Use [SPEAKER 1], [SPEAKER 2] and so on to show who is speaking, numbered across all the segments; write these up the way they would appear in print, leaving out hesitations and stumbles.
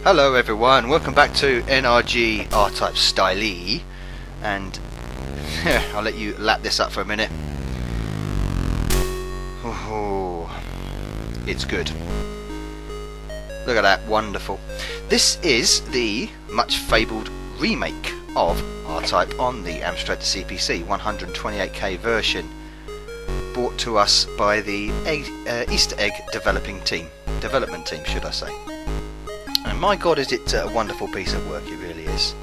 [SPEAKER 1] Hello everyone, welcome back to NRG R-Type Style, and I'll let you lap this up for a minute. Oh, it's good. Look at that, wonderful. This is the much fabled remake of R-Type on the Amstrad CPC 128k version, brought to us by the Easter egg development team, should I say. And my God, is it a wonderful piece of work, it really is.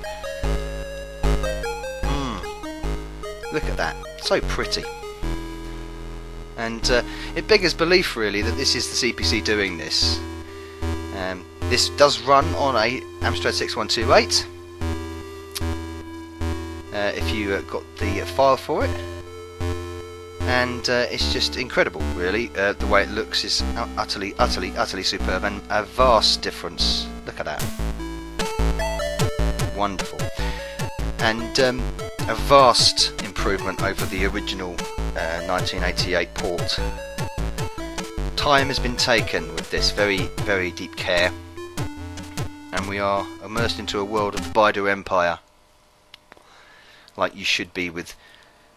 [SPEAKER 1] Look at that, so pretty. And it beggars belief really that this is the CPC doing this. This does run on a Amstrad 6128 if you got the file for it. And it's just incredible really. The way it looks is utterly superb, and a vast difference. Look at that, wonderful. And a vast improvement over the original 1988 port. Time has been taken with this, very deep care, and we are immersed into a world of Baidu Empire, like you should be, with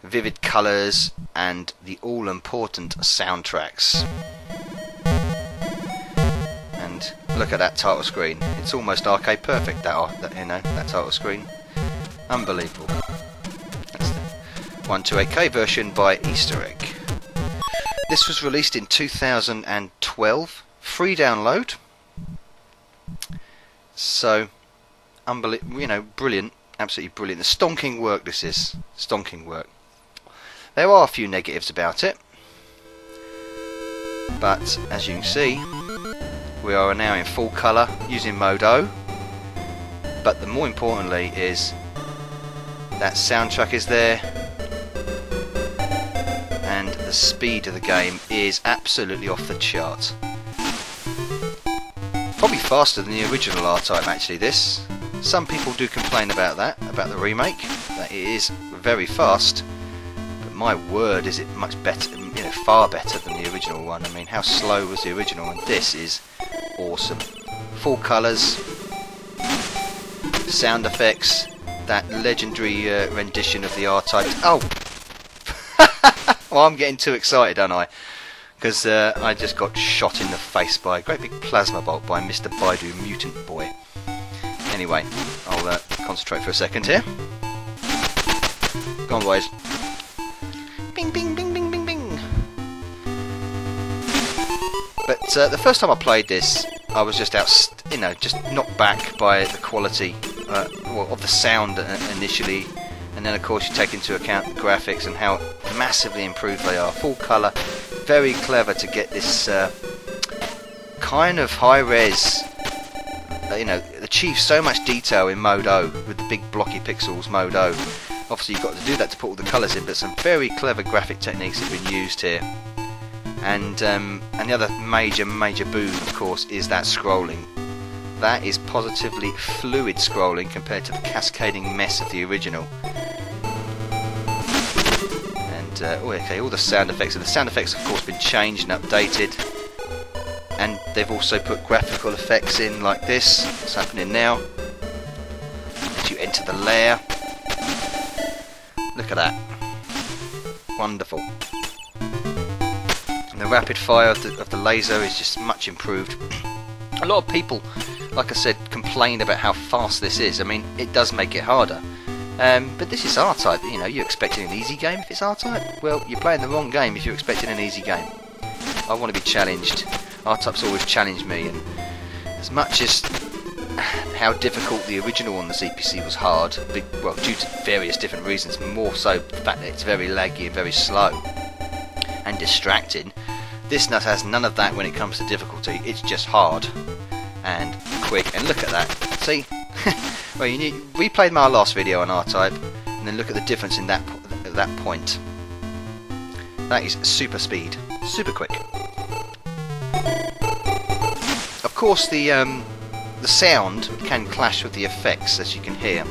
[SPEAKER 1] vivid colours and the all-important soundtracks. And look at that title screen, it's almost arcade perfect, that title screen. Unbelievable. That's the 128k version by Easter egg. This was released in 2012, free download. So, brilliant, absolutely brilliant. The stonking work this is, stonking work. There are a few negatives about it, but as you can see, we are now in full colour using Mode O. But the more importantly is that soundtrack is there, and the speed of the game is absolutely off the chart. Probably faster than the original R-Type actually, this. Some people do complain about that, about the remake, that it is very fast. My word, is it much better, far better than the original one. I mean, how slow was the original, and this is awesome. Full colours, sound effects, that legendary rendition of the R-Type. Oh! Well, I'm getting too excited, aren't I? Because I just got shot in the face by a great big plasma bolt by Mr. Baidu Mutant Boy. Anyway, I'll concentrate for a second here. Go on, boys. Bing, bing, bing, bing, bing, bing. But the first time I played this, I was just just knocked back by the quality of the sound initially, and then of course you take into account the graphics and how massively improved they are. Full colour, very clever to get this kind of high res. Achieve so much detail in Mode O with the big blocky pixels Mode O. Obviously you've got to do that to put all the colours in, but some very clever graphic techniques have been used here. And the other major boon, of course, is that scrolling. That is positively fluid scrolling compared to the cascading mess of the original. And okay, all the sound effects. And the sound effects, of course, been changed and updated. And they've also put graphical effects in like this. What's happening now? As you enter the lair. Look at that. Wonderful. And the rapid fire of the laser is just much improved. A lot of people, like I said, complain about how fast this is. I mean, it does make it harder. But this is R-Type. You're expecting an easy game if it's R-Type? Well, you're playing the wrong game if you're expecting an easy game. I want to be challenged. R-Type's always challenged me, and as much as how difficult the original on the CPC was hard, well, due to various different reasons, more so the fact that it's very laggy and very slow and distracting, this nut has none of that when it comes to difficulty. It's just hard and quick, and look at that. See? Well, you replayed my last video on R-Type, and then look at the difference in that point. That is super speed, super quick. Of course, the sound can clash with the effects, as you can hear.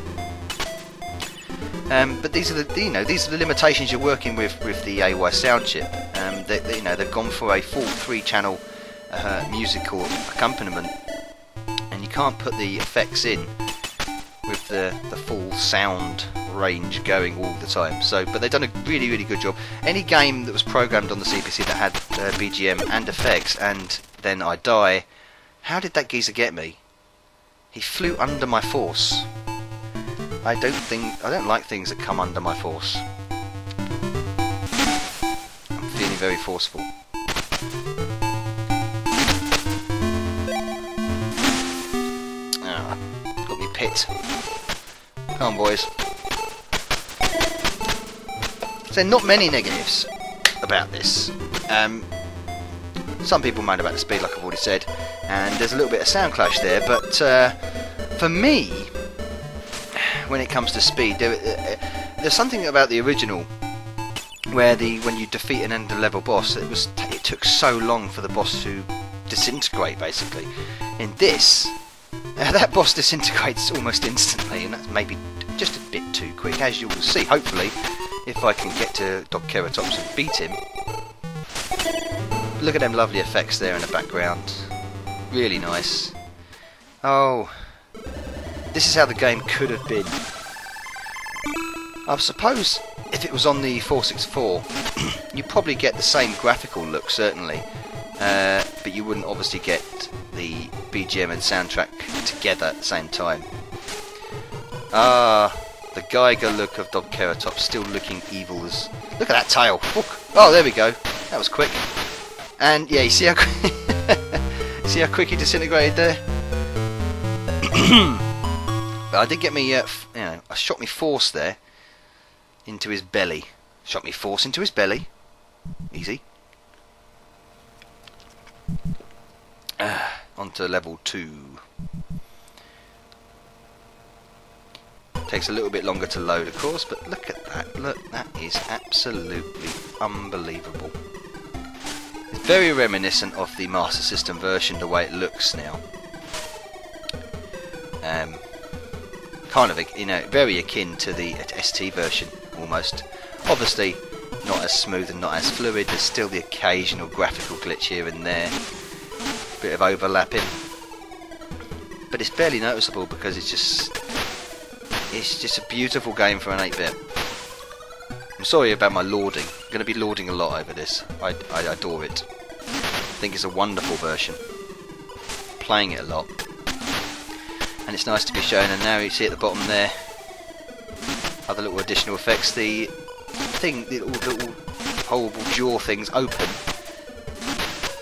[SPEAKER 1] But these are the limitations you're working with the AY sound chip. They've gone for a full 3-channel musical accompaniment, and you can't put the effects in with the full sound range going all the time. So, but they've done a really good job. Any game that was programmed on the CPC that had BGM and effects, and then I die. How did that geezer get me? He flew under my force. I don't like things that come under my force. I'm feeling very forceful. Ah, got me pit. Come on, boys. So not many negatives about this. Some people moan about the speed, like I've already said, and there's a little bit of sound clash there, but for me, when it comes to speed, there's something about the original where when you defeat an end of level boss, it took so long for the boss to disintegrate, basically. In this, that boss disintegrates almost instantly, and that's maybe just a bit too quick, as you will see, hopefully, if I can get to Dockeratops and beat him. Look at them lovely effects there in the background. Really nice. Oh, this is how the game could have been. I suppose if it was on the 464, you'd probably get the same graphical look, certainly. But you wouldn't obviously get the BGM and soundtrack together at the same time. Ah, the Geiger look of Dockeratops, still looking evil as... Look at that tail! Oh, there we go. That was quick. And yeah, you see how see how quick he disintegrated there. But I did get me, I shot me force there into his belly. Shot me force into his belly. Easy. Onto level 2. Takes a little bit longer to load, of course, but look at that. Look, that is absolutely unbelievable. It's very reminiscent of the Master System version, the way it looks now. Kind of, very akin to the ST version, almost. Obviously, not as smooth and not as fluid. There's still the occasional graphical glitch here and there. Bit of overlapping. But it's barely noticeable because it's just a beautiful game for an 8-bit. I'm sorry about my lauding. I'm going to be lauding a lot over this. I adore it. I think it's a wonderful version. Playing it a lot. And it's nice to be shown, and now you see at the bottom there other little additional effects. The little horrible jaw things open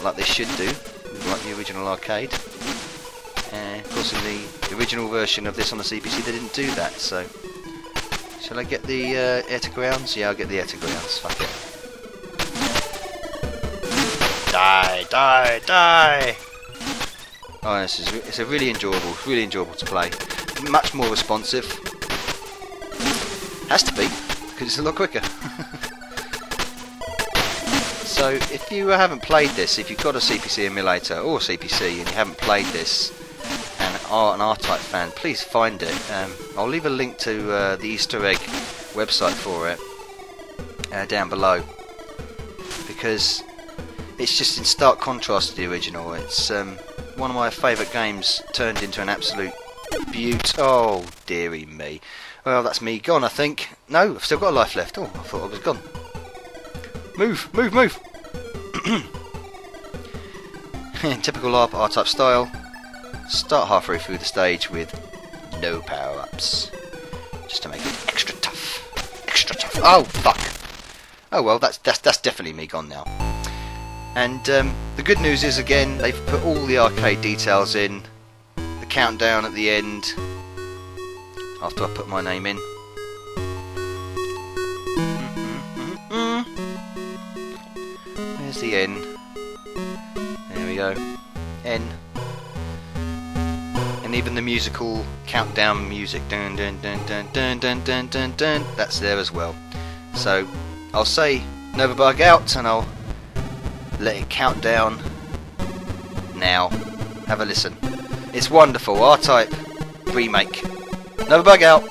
[SPEAKER 1] like they should do, like the original arcade. Of course, in the original version of this on the CPC, they didn't do that. So, shall I get the air to grounds? Yeah, I'll get the air to grounds. Fuck it. Die, die, die! Oh, it's a really enjoyable to play. Much more responsive. Has to be, because it's a lot quicker. So, if you haven't played this, if you've got a CPC emulator or a CPC and you haven't played this, and are an R-Type fan, please find it. I'll leave a link to the Easter egg website for it down below, because it's just in stark contrast to the original. It's one of my favourite games turned into an absolute beaut. Oh, dearie me. Well, that's me gone, I think. No, I've still got a life left. Oh, I thought I was gone. Move, move, move! In typical R-Type style, start halfway through the stage with no power-ups. Just to make it extra tough. Extra tough. Oh, fuck! Oh well, that's definitely me gone now. And the good news is, again, they've put all the arcade details in. The countdown at the end, after I put my name in. There's the N. There we go. N. And even the musical countdown music. Dun dun dun dun dun dun dun dun dun. That's there as well. So I'll say Nova Bug out, and I'll let it count down now. Have a listen. It's wonderful. R-Type Remake. Nova Bug out.